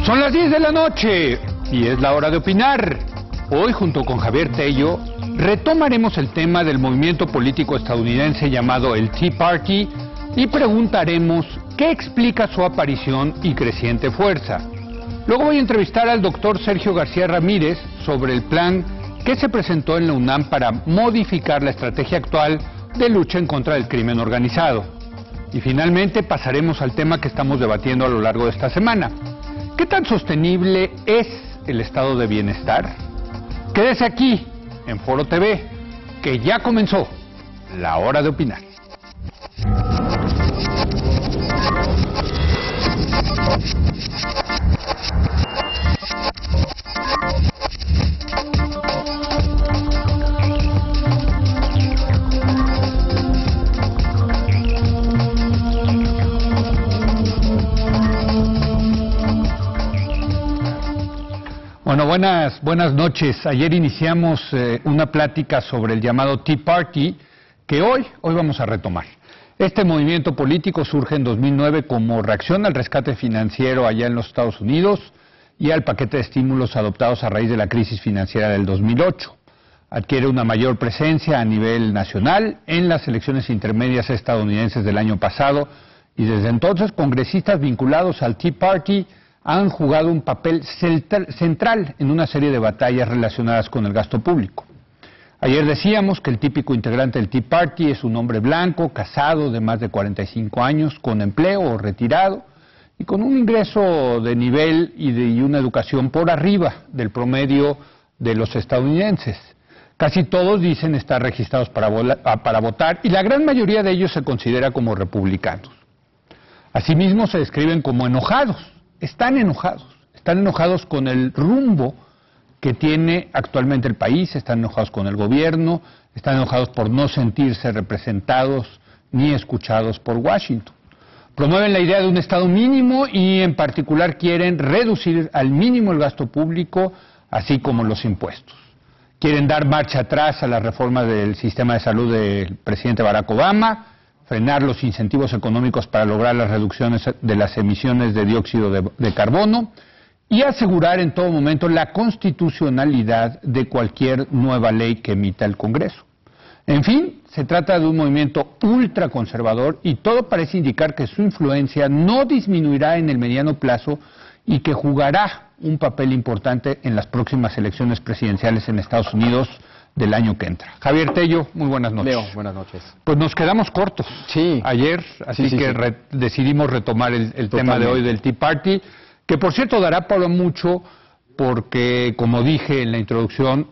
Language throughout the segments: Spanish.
Son las 10 de la noche y es la hora de opinar. Hoy, junto con Javier Tello, retomaremos el tema del movimiento político estadounidense llamado el Tea Party y preguntaremos qué explica su aparición y creciente fuerza. Luego voy a entrevistar al doctor Sergio García Ramírez sobre el plan que se presentó en la UNAM para modificar la estrategia actual de lucha en contra del crimen organizado. Y finalmente pasaremos al tema que estamos debatiendo a lo largo de esta semana. ¿Qué tan sostenible es el estado de bienestar? Quédese aquí, en Foro TV, que ya comenzó la hora de opinar. Bueno, buenas noches. Ayer iniciamos una plática sobre el llamado Tea Party que hoy vamos a retomar. Este movimiento político surge en 2009 como reacción al rescate financiero allá en los Estados Unidos y al paquete de estímulos adoptados a raíz de la crisis financiera del 2008. Adquiere una mayor presencia a nivel nacional en las elecciones intermedias estadounidenses del año pasado y desde entonces congresistas vinculados al Tea Party han jugado un papel central en una serie de batallas relacionadas con el gasto público. Ayer decíamos que el típico integrante del Tea Party es un hombre blanco, casado, de más de 45 años, con empleo o retirado, y con un ingreso de nivel y una educación por arriba del promedio de los estadounidenses. Casi todos dicen estar registrados para votar, y la gran mayoría de ellos se considera como republicanos. Asimismo se describen como enojados. Están enojados con el rumbo que tiene actualmente el país, están enojados con el gobierno, están enojados por no sentirse representados ni escuchados por Washington. Promueven la idea de un Estado mínimo y en particular quieren reducir al mínimo el gasto público, así como los impuestos. Quieren dar marcha atrás a la reforma del sistema de salud del presidente Barack Obama, frenar los incentivos económicos para lograr las reducciones de las emisiones de dióxido de carbono y asegurar en todo momento la constitucionalidad de cualquier nueva ley que emita el Congreso. En fin, se trata de un movimiento ultraconservador y todo parece indicar que su influencia no disminuirá en el mediano plazo y que jugará un papel importante en las próximas elecciones presidenciales en Estados Unidos del año que entra. Javier Tello, muy buenas noches. Leo, buenas noches. Pues nos quedamos cortos ayer, así que decidimos retomar el tema de hoy del Tea Party, que por cierto dará para mucho porque, como dije en la introducción,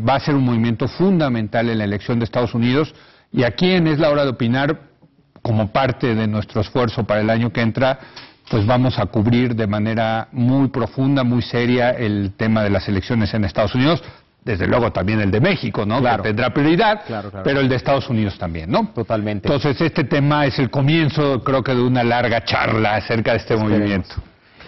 va a ser un movimiento fundamental en la elección de Estados Unidos y aquí en Es la Hora de Opinar, como parte de nuestro esfuerzo para el año que entra, pues vamos a cubrir de manera muy profunda, muy seria el tema de las elecciones en Estados Unidos. Desde luego también el de México, ¿no? Claro. Que tendrá prioridad, claro. Pero el de Estados Unidos también, ¿no? Totalmente. Entonces este tema es el comienzo, creo que de una larga charla acerca de este movimiento.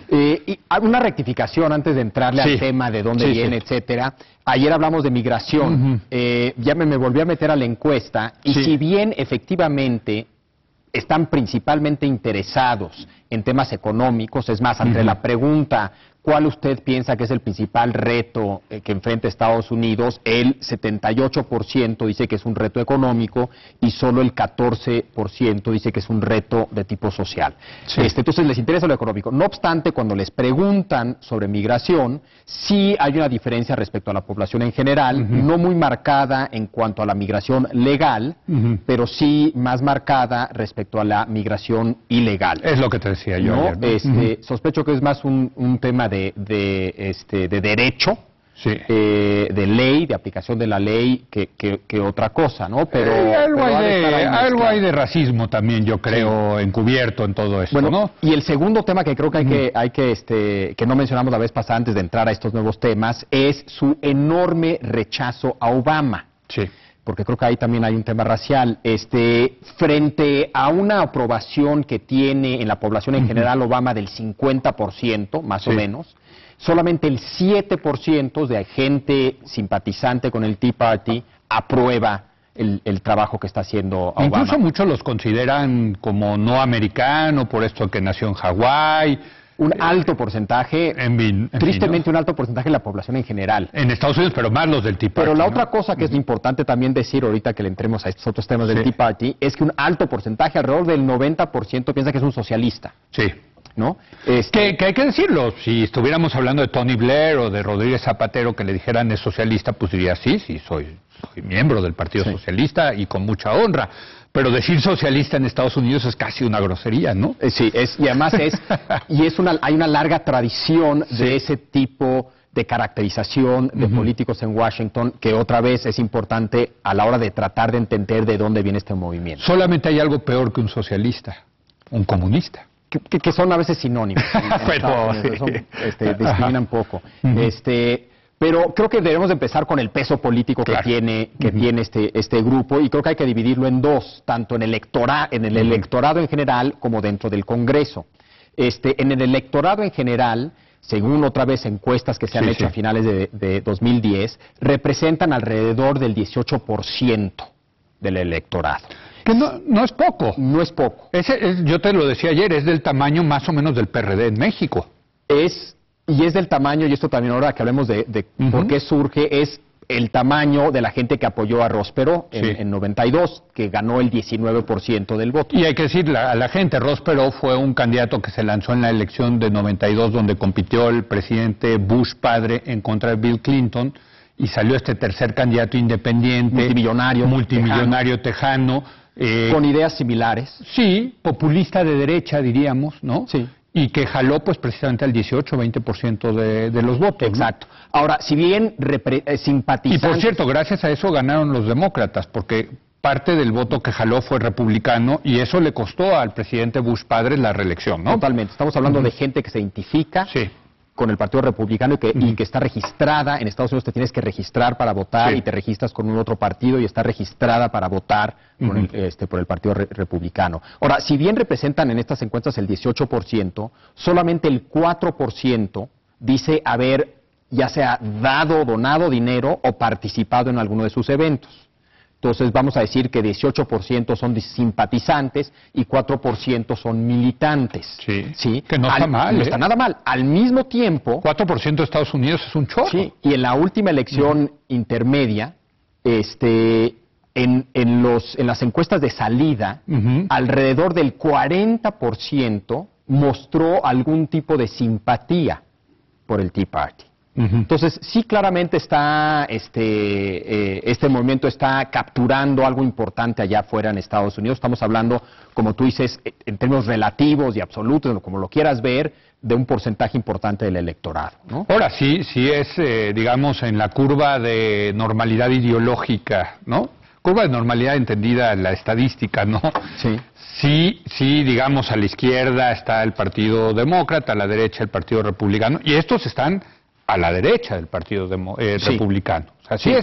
Y una rectificación antes de entrarle al tema de dónde viene, etcétera. Ayer hablamos de migración, ya me volví a meter a la encuesta y si bien efectivamente están principalmente interesados en temas económicos, es más, ante la pregunta ¿cuál usted piensa que es el principal reto que enfrenta Estados Unidos? El 78% dice que es un reto económico y solo el 14% dice que es un reto de tipo social. Entonces les interesa lo económico. No obstante, cuando les preguntan sobre migración, sí hay una diferencia respecto a la población en general, no muy marcada en cuanto a la migración legal, pero sí más marcada respecto a la migración ilegal. Es lo que te decía yo ayer, ¿no? Sospecho que es más un tema de derecho, de ley, de aplicación de la ley, que otra cosa, ¿no? Pero algo hay de racismo también, yo creo, encubierto en todo esto, ¿no? Y el segundo tema que creo que que no mencionamos la vez pasada antes de entrar a estos nuevos temas, es su enorme rechazo a Obama. Porque creo que ahí también hay un tema racial, frente a una aprobación que tiene en la población en general Obama del 50%, más o menos, solamente el 7% de gente simpatizante con el Tea Party aprueba el trabajo que está haciendo Obama. Incluso muchos los consideran como no americano, por esto que nació en Hawái, Un alto porcentaje, tristemente un alto porcentaje de la población en general. En Estados Unidos, pero más los del Tea Party. Pero la otra cosa que es importante también decir ahorita que le entremos a estos otros temas del Tea Party, es que un alto porcentaje, alrededor del 90%, piensa que es un socialista. Sí. ¿No? Que hay que decirlo, si estuviéramos hablando de Tony Blair o de Rodríguez Zapatero que le dijeran es socialista, pues diría sí, soy miembro del Partido Socialista y con mucha honra. Pero decir socialista en Estados Unidos es casi una grosería, ¿no? Sí, y además hay una larga tradición de ese tipo de caracterización de políticos en Washington, que otra vez es importante a la hora de tratar de entender de dónde viene este movimiento. Solamente hay algo peor que un socialista, un comunista. Que son a veces sinónimos. Pero, discriminan poco. Pero creo que debemos de empezar con el peso político que tiene este grupo, y creo que hay que dividirlo en dos, tanto en el electorado en general como dentro del Congreso. En el electorado en general, según otra vez encuestas que se han hecho a finales de 2010, representan alrededor del 18% del electorado. Que no es poco. No es poco. Yo te lo decía ayer, es del tamaño más o menos del PRD en México. Y es del tamaño, y esto también ahora que hablemos de por qué surge, es el tamaño de la gente que apoyó a Ross Perot en 92, que ganó el 19% del voto. Y hay que decirle a la gente, Ross Perot fue un candidato que se lanzó en la elección de 92, donde compitió el presidente Bush padre en contra de Bill Clinton, y salió este tercer candidato independiente. Multimillonario tejano. Con ideas similares. Sí, populista de derecha, diríamos, ¿no? Sí. Y que jaló pues precisamente al 18-20% de los votos. Exacto. ¿No? Ahora, si bien simpatizantes... Y por cierto, gracias a eso ganaron los demócratas, porque parte del voto que jaló fue republicano, y eso le costó al presidente Bush padre la reelección, ¿no? Totalmente. Estamos hablando de gente que se identifica con el Partido Republicano y que está registrada. En Estados Unidos te tienes que registrar para votar y te registras con un otro partido y está registrada para votar por el Partido Republicano. Ahora, si bien representan en estas encuestas el 18%, solamente el 4% dice haber ya sea dado, donado dinero o participado en alguno de sus eventos. Entonces vamos a decir que 18% son simpatizantes y 4% son militantes. Sí. Que no está mal. No está nada mal. Al mismo tiempo... 4% de Estados Unidos es un chorro. Sí, y en la última elección intermedia, en las encuestas de salida, alrededor del 40% mostró algún tipo de simpatía por el Tea Party. Entonces, sí, claramente está este movimiento está capturando algo importante allá afuera en Estados Unidos. Estamos hablando, como tú dices, en términos relativos y absolutos, como lo quieras ver, de un porcentaje importante del electorado, ¿no? Ahora, sí es, digamos, en la curva de normalidad ideológica, ¿no? Curva de normalidad entendida en la estadística, ¿no? Sí, digamos, a la izquierda está el Partido Demócrata, a la derecha el Partido Republicano, y estos están a la derecha del Partido Republicano. O sea, sí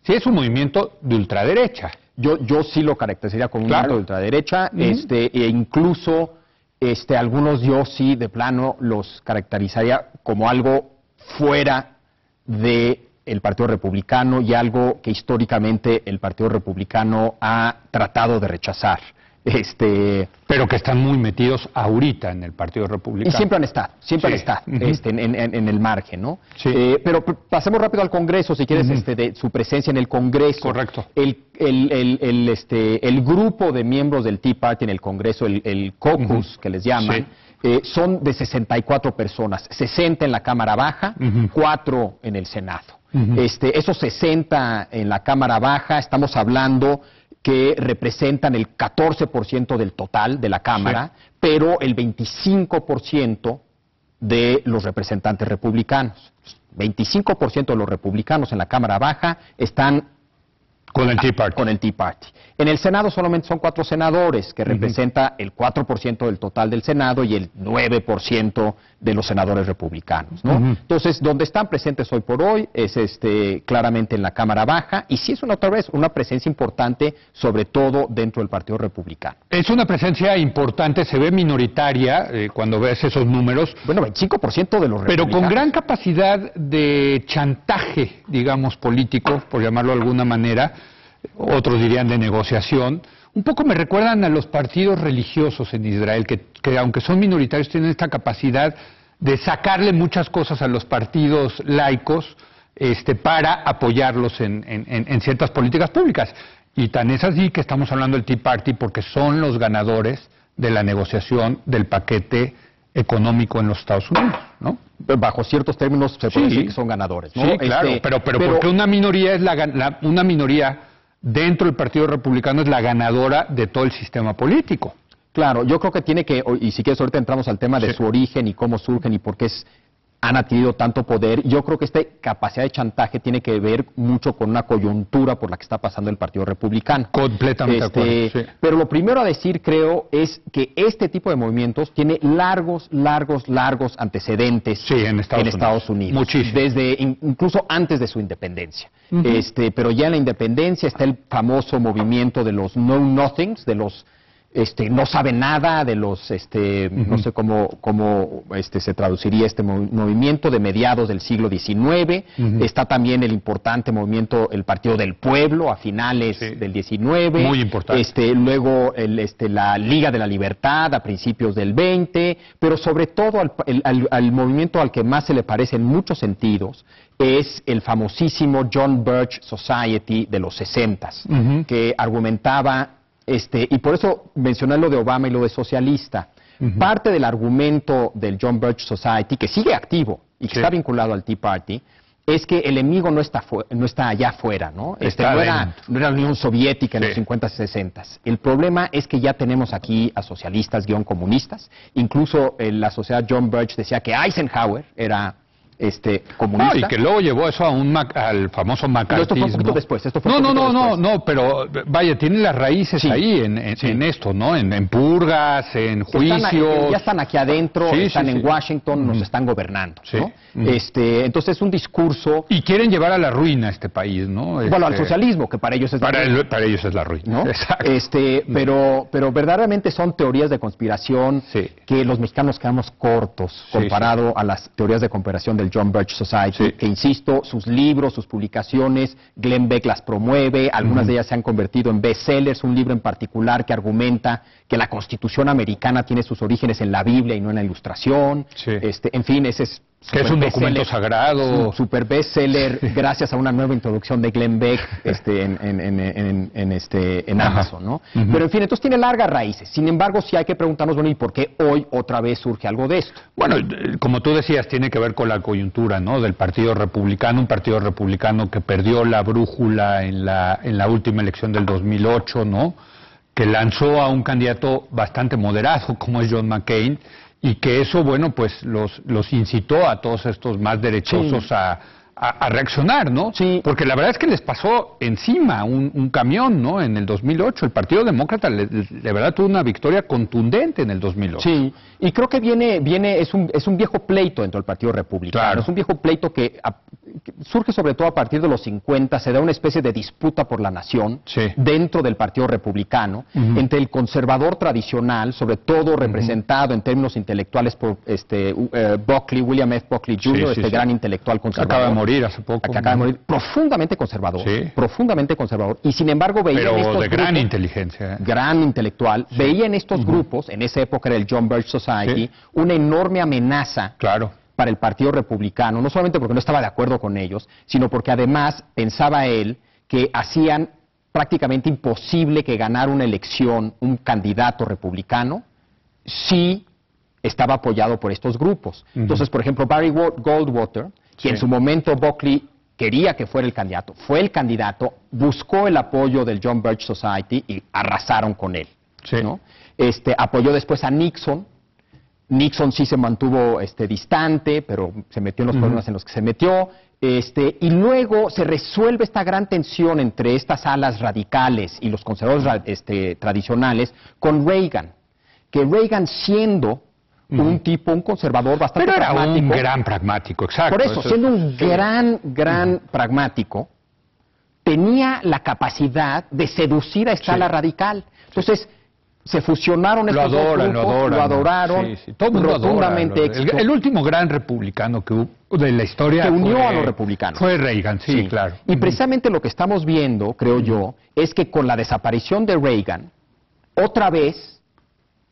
es un movimiento de ultraderecha. Yo sí lo caracterizaría como un movimiento de ultraderecha, e incluso algunos yo sí de plano los caracterizaría como algo fuera del Partido Republicano y algo que históricamente el Partido Republicano ha tratado de rechazar. Pero que están muy metidos ahorita en el Partido Republicano. Y siempre han estado en el margen, ¿no? Pero pasemos rápido al Congreso, si quieres, de su presencia en el Congreso. Correcto. El grupo de miembros del Tea Party en el Congreso, el caucus, que les llaman, son de 64 personas, 60 en la Cámara Baja, 4 en el Senado. Esos 60 en la Cámara Baja, estamos hablando que representan el 14% del total de la Cámara, pero el 25% de los representantes republicanos. 25% de los republicanos en la Cámara Baja están con el Tea Party. Con el Tea Party. En el Senado solamente son 4 senadores, que representa el 4% del total del Senado y el 9% de los senadores republicanos, ¿no? Entonces, donde están presentes hoy por hoy es claramente en la Cámara Baja, y sí es otra vez una presencia importante, sobre todo dentro del Partido Republicano. Es una presencia importante, se ve minoritaria cuando ves esos números. Bueno, 25% de los republicanos. Pero con gran capacidad de chantaje, digamos, político, por llamarlo de alguna manera, otros dirían de negociación. Un poco me recuerdan a los partidos religiosos en Israel, que aunque son minoritarios tienen esta capacidad de sacarle muchas cosas a los partidos laicos para apoyarlos en ciertas políticas públicas. Y tan es así que estamos hablando del Tea Party porque son los ganadores de la negociación del paquete económico en los Estados Unidos, ¿no? Bajo ciertos términos se puede decir que son ganadores, ¿no? Sí, claro, pero porque una minoría es una minoría dentro del Partido Republicano es la ganadora de todo el sistema político. Claro, yo creo que tiene que, y si quieres ahorita entramos al tema de su origen y cómo surgen y por qué han adquirido tanto poder. Yo creo que esta capacidad de chantaje tiene que ver mucho con una coyuntura por la que está pasando el Partido Republicano. Completamente de acuerdo, sí. Pero lo primero a decir, creo, es que este tipo de movimientos tiene largos antecedentes en Estados Unidos. Muchísimo. Desde incluso antes de su independencia. Pero ya en la independencia está el famoso movimiento de los know-nothings, de los no sabe nada, de los no sé cómo se traduciría este movimiento de mediados del siglo XIX. Está también el importante movimiento, el Partido del Pueblo, a finales del XIX. Muy importante. Luego la Liga de la Libertad a principios del XX, pero sobre todo al movimiento al que más se le parece en muchos sentidos es el famosísimo John Birch Society de los 60s, que argumentaba y por eso mencioné lo de Obama y lo de socialista. Parte del argumento del John Birch Society, que sigue activo y que está vinculado al Tea Party, es que el enemigo no está allá afuera, ¿no? No era la Unión Soviética en los 50s y 60s. El problema es que ya tenemos aquí a socialistas, comunistas. Incluso la sociedad John Birch decía que Eisenhower era comunista. Y que luego llevó eso al famoso macartismo. Esto fue un poquito después. No, pero vaya, tiene las raíces ahí en esto, ¿no? En purgas, en juicios. Ya están aquí adentro, están en Washington, nos están gobernando, ¿no? Entonces es un discurso... Y quieren llevar a la ruina a este país, ¿no? Bueno, al socialismo, que para ellos es la ruina. Para ellos es la ruina, ¿no? Exacto. Pero verdaderamente son teorías de conspiración que los mexicanos quedamos cortos comparado a las teorías de conspiración del John Birch Society, que insisto, sus libros, sus publicaciones, Glenn Beck las promueve, algunas de ellas se han convertido en bestsellers, un libro en particular que argumenta que la Constitución americana tiene sus orígenes en la Biblia y no en la Ilustración, en fin, ese es... Que es un documento sagrado. Super bestseller, gracias a una nueva introducción de Glenn Beck en Amazon, ¿no? Pero en fin, entonces tiene largas raíces. Sin embargo, sí hay que preguntarnos, bueno, ¿y por qué hoy otra vez surge algo de esto? Bueno, como tú decías, tiene que ver con la coyuntura, ¿no? Del Partido Republicano, un Partido Republicano que perdió la brújula en la última elección del 2008, ¿no? Que lanzó a un candidato bastante moderado, como es John McCain, y que eso, bueno, pues los incitó a todos estos más derechosos a reaccionar, ¿no? Sí. Porque la verdad es que les pasó encima un camión, ¿no? En el 2008. El Partido Demócrata, de verdad, tuvo una victoria contundente en el 2008. Sí, y creo que es un viejo pleito dentro del Partido Republicano. Claro. Es un viejo pleito que surge sobre todo a partir de los 50, se da una especie de disputa por la nación dentro del Partido Republicano, entre el conservador tradicional, sobre todo representado en términos intelectuales por Buckley, William F. Buckley Jr., gran intelectual conservador. Acaba de morir hace poco. Que acaba de morir, profundamente conservador, y sin embargo veía en estos de gran grupos, inteligencia. Gran intelectual, veía en estos grupos, en esa época era el John Birch Society, una enorme amenaza para el Partido Republicano, no solamente porque no estaba de acuerdo con ellos, sino porque además pensaba él que hacían prácticamente imposible que ganara una elección un candidato republicano si estaba apoyado por estos grupos. Entonces, por ejemplo, Barry Goldwater, que en su momento Buckley quería que fuera el candidato, fue el candidato, buscó el apoyo del John Birch Society y arrasaron con él, ¿no? Apoyó después a Nixon. Nixon sí se mantuvo distante, pero se metió en los problemas en los que se metió. Y luego se resuelve esta gran tensión entre estas alas radicales y los conservadores tradicionales con Reagan. Que Reagan, siendo un conservador bastante pragmático. Pero era un gran pragmático, exacto. Por eso, siendo un gran pragmático, tenía la capacidad de seducir a esta ala radical. Entonces, se fusionaron estos dos grupos, lo adoraron, sí. Todo el mundo rotundamente adora. El último gran republicano que hubo de la historia que unió a los republicanos. Fue Reagan, sí, claro. Y precisamente lo que estamos viendo, creo yo, es que con la desaparición de Reagan, otra vez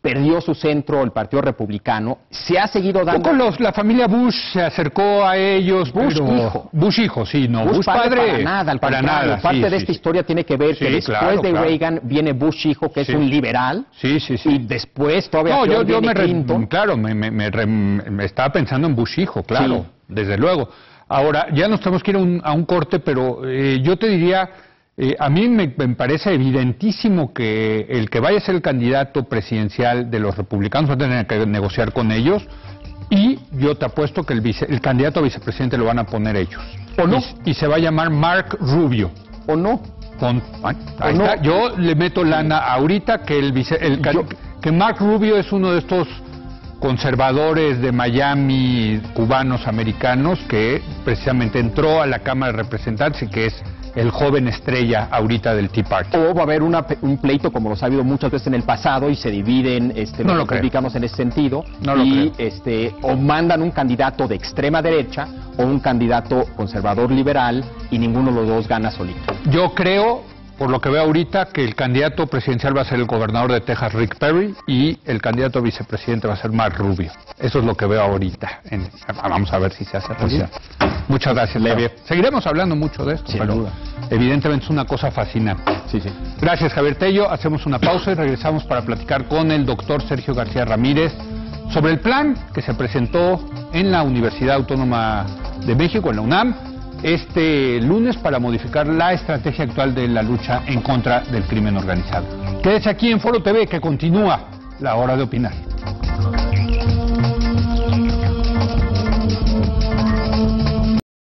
perdió su centro el Partido Republicano, se ha seguido dando... La familia Bush se acercó a ellos, Bush hijo, sí, no. Bush padre para nada. Parte de esta historia tiene que ver que después de Reagan viene Bush hijo, que es un liberal. Sí. Y después todavía Clinton. Claro, me estaba pensando en Bush hijo, claro, desde luego. Ahora, ya nos tenemos que ir a un corte, pero yo te diría... a mí me parece evidentísimo que el que vaya a ser el candidato presidencial de los republicanos va a tener que negociar con ellos, y yo te apuesto que el candidato a vicepresidente lo van a poner ellos. ¿O no? Y se va a llamar Mark Rubio. ¿O no? Ahí está. Yo le meto lana ahorita que Mark Rubio es uno de estos conservadores de Miami, cubanos americanos, que precisamente entró a la Cámara de Representantes y que es el joven estrella ahorita del Tea Party. O va a haber un pleito, como los ha habido muchas veces en el pasado, y se dividen los republicanos en ese sentido, o mandan un candidato de extrema derecha o un candidato conservador liberal, y ninguno de los dos gana solito. Yo creo, por lo que veo ahorita, que el candidato presidencial va a ser el gobernador de Texas, Rick Perry, y el candidato a vicepresidente va a ser Mark Rubio. Eso es lo que veo ahorita. Vamos a ver si se hace realidad. Muchas gracias, Javier. Seguiremos hablando mucho de esto, pero evidentemente es una cosa fascinante. Sí. Gracias, Javier Tello. Hacemos una pausa y regresamos para platicar con el doctor Sergio García Ramírez sobre el plan que se presentó en la Universidad Autónoma de México, en la UNAM, este lunes, para modificar la estrategia actual de la lucha en contra del crimen organizado. Quédese aquí en Foro TV, que continúa la hora de opinar.